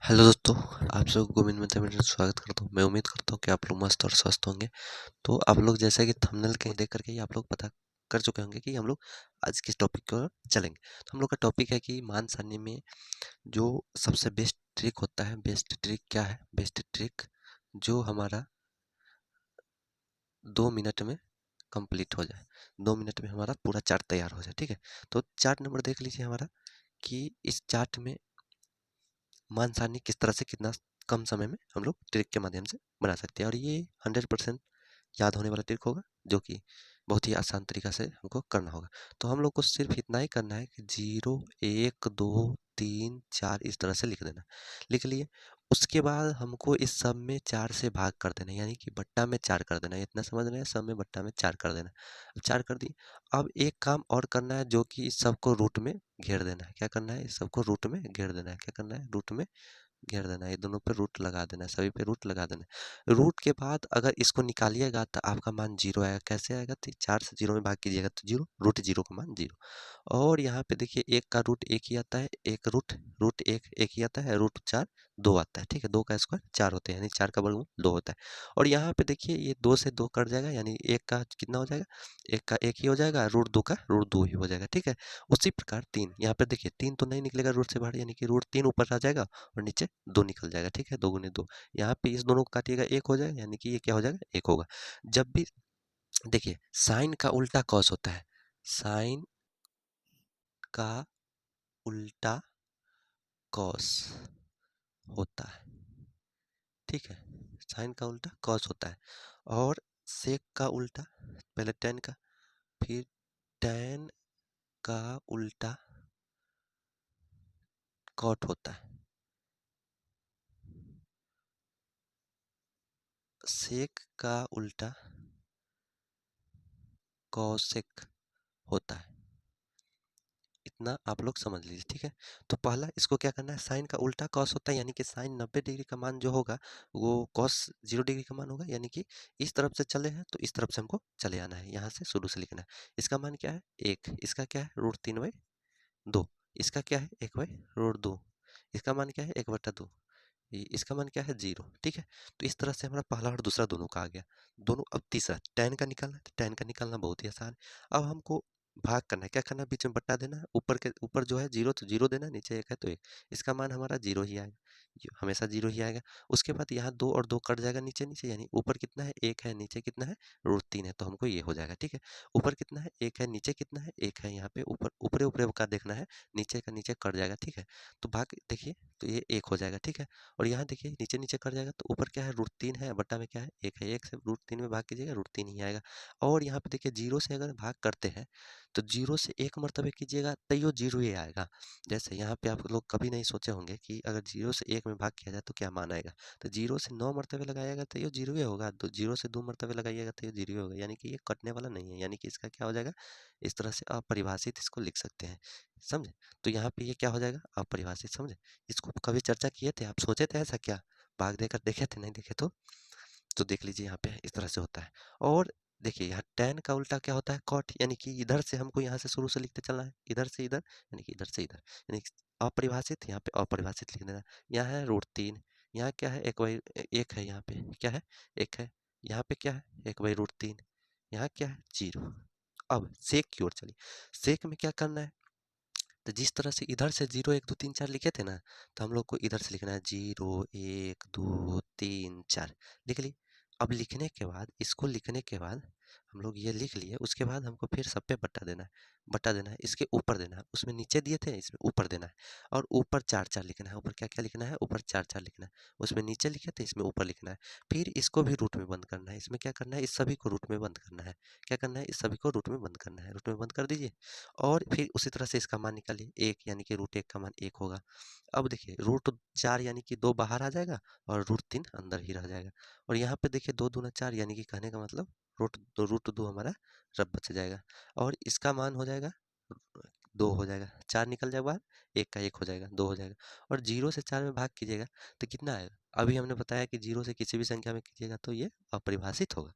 Hello दोस्तों, आप सब गोविंद मित्र में स्वागत करता हूँ। मैं उम्मीद करता हूँ कि आप लोग मस्त और स्वस्थ होंगे। तो आप लोग जैसा कि थंबनेल कहीं देख करके ही आप लोग पता कर चुके होंगे कि हम लोग आज किस टॉपिक पर चलेंगे। तो हम लोग का टॉपिक है कि मान सारणी में जो सबसे बेस्ट ट्रिक होता है। बेस्ट ट्रिक क्या है? बेस्ट ट्रिक जो हमारा 2 मिनट में कंप्लीट हो जाए, 2 मिनट में हमारा पूरा चार्ट तैयार हो जाए। ठीक है, तो चार्ट नंबर देख लीजिए हमारा कि इस चार्ट में मान सारणी किस तरह से कितना कम समय में हम लोग ट्रिक के माध्यम से बना सकते हैं। और ये 100% याद होने वाला ट्रिक होगा, जो कि बहुत ही आसान तरीका से हमको करना होगा। तो हम लोग को सिर्फ इतना ही करना है कि 0 1 2 3 4 इस तरह से लिख देना। लिख लिए, उसके बाद हमको इस सब में 4 से भाग कर देना, यानी कि बट्टा में 4 कर देना। इतना समझ रहे हैं? सब में बट्टा में 4 कर देना। अब 4 कर दिए। अब एक काम और करना है, जो कि इस सबको रूट में घेर देना है। क्या करना है? इस सबको रूट में घेर देना है। क्या करना है? रूट में घेर देना है। ये दोनों पे रूट लगा देना है, सभी पे रूट लगा देना है। रूट के बाद अगर इसको निकालिएगा तो आपका मान 0 आएगा। कैसे आएगा? तो 4 से 0 में भाग कीजिएगा तो 0, रूट 0 का मान 0। और यहाँ पे देखिए, एक का रूट एक ही आता है, एक रूट रूट एक ही आता है, रूट 4 2 आता है। ठीक है, 2 का स्क्वायर 4 होते हैं, यानी 4 का वर्गमूल 2 होता है। और यहाँ पे देखिए, ये 2 से 2 कट जाएगा, यानी एक का कितना हो जाएगा? एक का एक ही हो जाएगा, रूट 2 का रूट 2 ही हो जाएगा। ठीक है, उसी प्रकार 3, यहाँ पे देखिए 3 तो नहीं निकलेगा रूट से बाहर, यानी कि रूट 3 ऊपर आ जाएगा और नीचे 2 निकल जाएगा। ठीक है, 2 गुने 2, यहाँ पे इस दोनों को काटिएगा 1 हो जाएगा, यानी कि ये क्या हो जाएगा? 1 होगा। जब भी देखिए, साइन का उल्टा कॉस होता है। साइन का उल्टा कॉस होता है। ठीक है, साइन का उल्टा कॉस होता है। और सेक का उल्टा, पहले टेन का, फिर टेन का उल्टा कॉट होता है। सेक का उल्टा कॉसेक होता है। इतना आप लोग समझ लीजिए। ठीक है, तो पहला इसको क्या करना है? साइन का उल्टा कॉस होता है, यानी कि साइन 90 डिग्री का मान जो होगा वो कॉस 0 डिग्री का मान होगा। यानी कि इस तरफ से चले हैं तो इस तरफ से हमको चले आना है, यहाँ से शुरू से लिखना है। इसका मान क्या है? 1। इसका क्या है? रूट 3/2। इसका क्या है? 1/√2। इसका मान क्या है? 1/2। इसका मान क्या है? 0। ठीक है, तो इस तरह से हमारा पहला और दूसरा दोनों का आ गया। दोनों। अब तीसरा tan का निकालना है, तो tan का निकालना बहुत ही आसान है। अब हमको भाग करना है। क्या करना है? बीच में बट्टा देना है। ऊपर के ऊपर जो है 0 तो 0 देना है, नीचे 1 है तो 1। इसका मान हमारा 0 ही आएगा, ये हमेशा 0 ही आएगा। उसके बाद यहाँ 2 और 2 कट जाएगा नीचे नीचे, यानी ऊपर कितना है? 1 है, नीचे कितना है? √3 है, तो हमको ये हो जाएगा। ठीक है, ऊपर कितना है? 1 है, नीचे कितना है? 1 है। यहाँ पे ऊपर ऊपरे ऊपरे का देखना है, नीचे का नीचे कट जाएगा। ठीक है, तो भाग देखिए, तो ये 1 हो जाएगा। ठीक है, और यहाँ देखिए नीचे नीचे कट जाएगा, तो ऊपर क्या है? √3 है, बट्टा में क्या है? 1 है। 1 से √3 में भाग कीजिएगा, √3 ही आएगा। और यहाँ पे देखिए 0 से अगर भाग करते हैं तो 0 से 1 मरतबे कीजिएगा तो ये 0 ही आएगा। जैसे यहाँ पे आप लोग कभी नहीं सोचे होंगे कि अगर 0 से 1 में भाग किया जाए तो क्या मान आएगा। तो 0 से 9 मरतबे लगाइएगा तो ये 0 ही होगा, तो 0 से 2 मरतबे लगाइएगा तो ये 0 ही होगा, यानी कि ये कटने वाला नहीं है। यानी कि इसका क्या हो जाएगा? इस तरह से अपरिभाषित इसको लिख सकते हैं। समझे? तो यहाँ पे ये क्या हो जाएगा? अपरिभाषित। समझे? इसको कभी चर्चा किए थे? आप सोचे थे ऐसा क्या? भाग देकर देखे थे? नहीं देखे तो देख लीजिए, यहाँ पे इस तरह से होता है। और देखिए, यहाँ tan का उल्टा क्या होता है? कॉट, यानी कि इधर से हमको यहाँ से शुरू से लिखते चलना है, इधर से इधर, यानी कि इधर से इधर, यानी अपरिभाषित, यहाँ पे अपरिभाषित लिख देना। यहाँ है √3, यहाँ क्या है? 1 है, यहाँ पे क्या है? 1 है। यहाँ पे क्या है? 1/√3। यहाँ क्या है? 0। अब सेक की ओर चलिए। सेक में क्या करना है? तो जिस तरह से इधर से 0 1 2 3 4 लिखे थे ना, तो हम लोग को इधर से लिखना है 0 1 2 3 4। लिख ली। अब लिखने के बाद, इसको लिखने के बाद हम लोग ये लिख लिए, उसके बाद हमको फिर सब पे बट्टा देना है। बट्टा देना है, इसके ऊपर देना है। उसमें नीचे दिए थे, इसमें ऊपर देना है। और ऊपर 4 4 लिखना है। ऊपर क्या क्या लिखना है? ऊपर 4 4 लिखना है। उसमें नीचे लिखे थे, इसमें ऊपर लिखना है। फिर इसको भी रूट में बंद करना है। इसमें क्या करना है? इस सभी को रूट में बंद करना है। क्या करना है? इस सभी को रूट में बंद करना है। रूट में बंद कर दीजिए। और फिर उसी तरह से इसका मान निकालिए, 1, यानी कि √1 का मान 1 होगा। अब देखिए, √4 यानी कि 2 बाहर आ जाएगा और √3 अंदर ही रह जाएगा। और यहाँ पे देखिए 2 दूना 4, यानी कि कहने का मतलब √2 हमारा रब बच जाएगा। और इसका मान हो जाएगा 2 हो जाएगा। 4 निकल जाएगा बाहर, 1 का 1 हो जाएगा, 2 हो जाएगा। और 0 से 4 में भाग कीजिएगा तो कितना आएगा? अभी हमने बताया कि 0 से किसी भी संख्या में कीजिएगा तो ये अपरिभाषित होगा,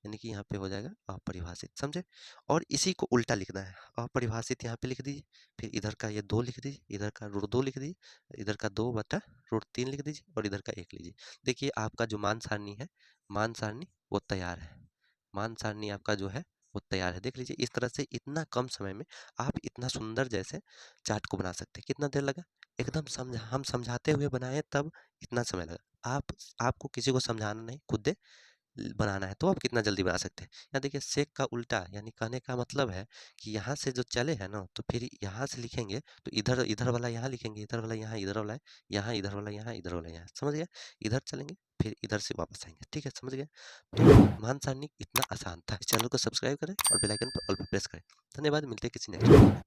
यानी कि यहाँ पे हो जाएगा अपरिभाषित, समझे। और इसी को उल्टा लिखना है, अपरिभाषित यहाँ पे लिख दीजिए, फिर इधर का ये 2 लिख दीजिए, इधर का √2 लिख दीजिए, इधर का 2/√3 लिख दीजिए और इधर का 1 लीजिए। देखिए आपका जो मान सारणी है, मान सारणी वो तैयार है, मान सारणी आपका जो है वो तैयार है। देख लीजिए इस तरह से इतना कम समय में आप इतना सुंदर जैसे चार्ट को बना सकते हैं। कितना देर लगा, एकदम हम समझाते हुए बनाए तब इतना समय लगा। आपको किसी को समझाना नहीं, खुद बनाना है तो आप कितना जल्दी बना सकते हैं। यहाँ देखिए सेक का उल्टा, यानी कहने का मतलब है कि यहाँ से जो चले हैं ना, तो फिर यहाँ से लिखेंगे तो इधर इधर वाला यहाँ लिखेंगे, इधर वाला यहाँ, इधर वाला यहाँ, इधर वाला यहाँ, इधर वाला यहाँ, समझ गया। इधर चलेंगे फिर इधर से वापस आएंगे, ठीक है, समझ गए। तो मान सारणी इतना आसान था। इस चैनल को सब्सक्राइब करें और बेल आइकन पर ऑल पर प्रेस करें। धन्यवाद, मिलते हैं किसी नेक्स्ट वीडियो में।